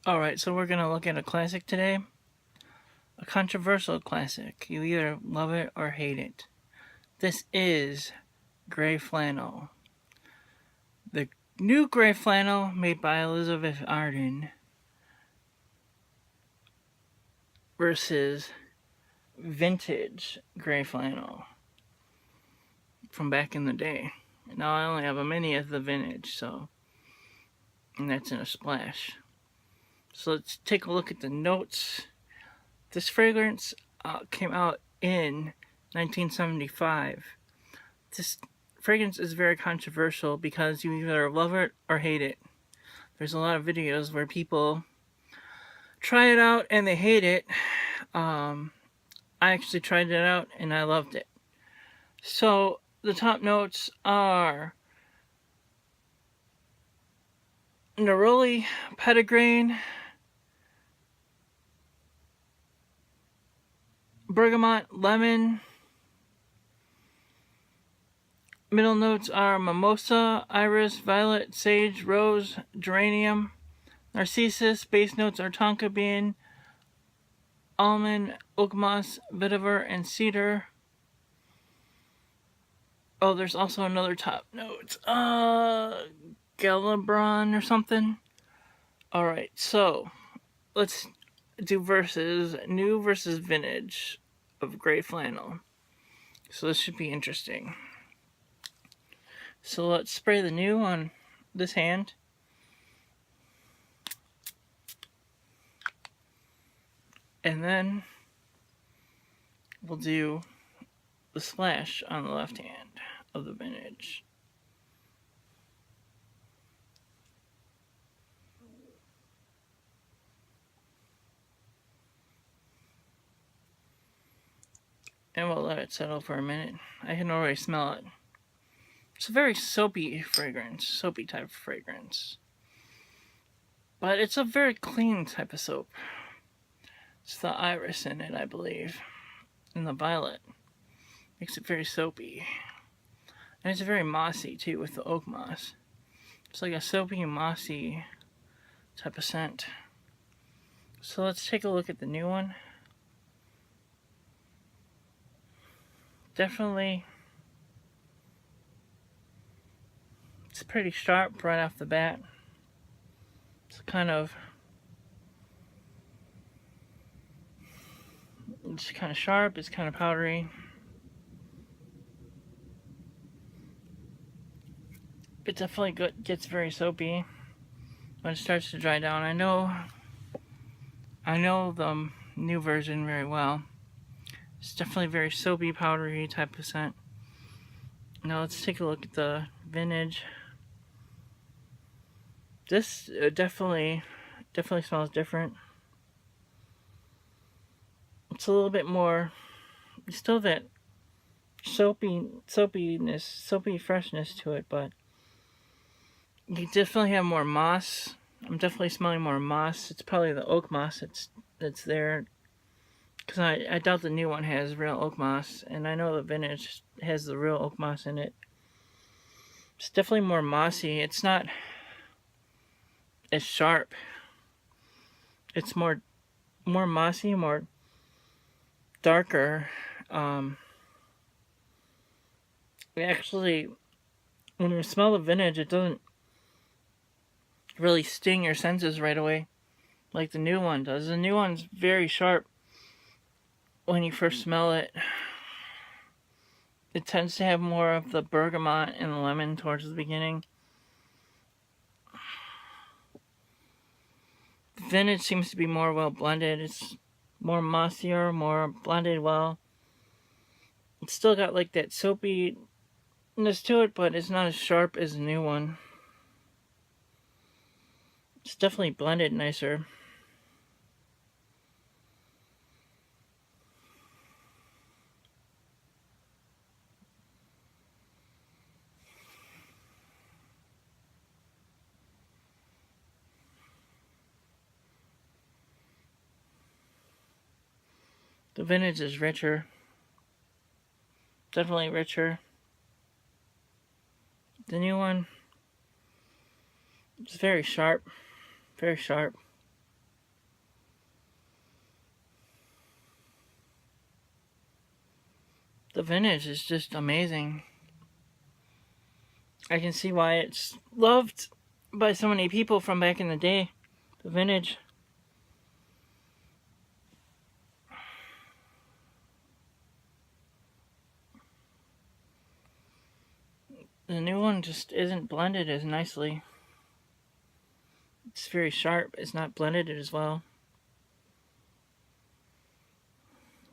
Alright, so we're gonna look at a classic today. A controversial classic. You either love it or hate it. This is Gray Flannel. The new Gray Flannel made by Elizabeth Arden versus vintage Gray Flannel from back in the day. Now I only have a mini of the vintage, and that's in a splash. So let's take a look at the notes. This fragrance came out in 1975. This fragrance is very controversial because you either love it or hate it. There's a lot of videos where people try it out and they hate it. I actually tried it out and I loved it. So the top notes are neroli, petitgrain, bergamot, lemon. Middle notes are mimosa, iris, violet, sage, rose, geranium, narcissus. Base notes are tonka bean, almond, oak moss, vetiver, and cedar. Oh, there's also another top note. Galabron or something. Alright, so let's do new versus vintage of Gray Flannel. So this should be interesting. So let's spray the new on this hand. And then we'll do the splash on the left hand of the vintage. And we'll let it settle for a minute. I can already smell it. It's a very soapy fragrance, soapy type of fragrance. But it's a very clean type of soap. It's the iris in it, I believe. And the violet. Makes it very soapy. And it's very mossy too with the oak moss. It's like a soapy, mossy type of scent. So let's take a look at the new one. Definitely, it's pretty sharp right off the bat. It's kind of sharp, it's kind of powdery. It definitely gets very soapy when it starts to dry down. I know the new version very well. It's definitely very soapy, powdery type of scent. Now let's take a look at the vintage. This definitely smells different. It's a little bit more, still that soapiness, soapy freshness to it, but you definitely have more moss. I'm definitely smelling more moss. It's probably the oak moss that's there. Because I doubt the new one has real oak moss. And I know the vintage has the real oak moss in it. It's definitely more mossy. It's not as sharp. It's more mossy, more darker. Actually, when you smell the vintage, it doesn't really sting your senses right away like the new one does. The new one's very sharp when you first smell it. It tends to have more of the bergamot and the lemon towards the beginning. The vintage seems to be more well blended. It's more mossier, more blended well. It's still got like that soapiness to it, but it's not as sharp as the new one. It's definitely blended nicer. The vintage is richer. Definitely richer. The new one is very sharp. Very sharp. The vintage is just amazing. I can see why it's loved by so many people from back in the day. The vintage. The new one just isn't blended as nicely. It's very sharp. It's not blended as well.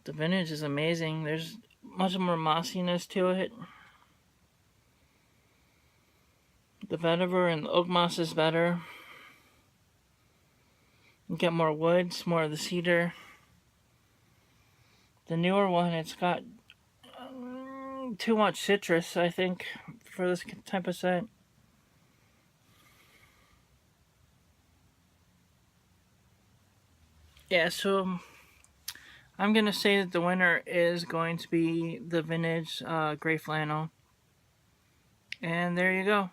The vintage is amazing. There's much more mossiness to it. The vetiver and the oak moss is better. You get more woods, more of the cedar. The newer one, it's got too much citrus, I think, for this type of scent. Yeah, so I'm going to say that the winner is going to be the vintage gray flannel. And there you go.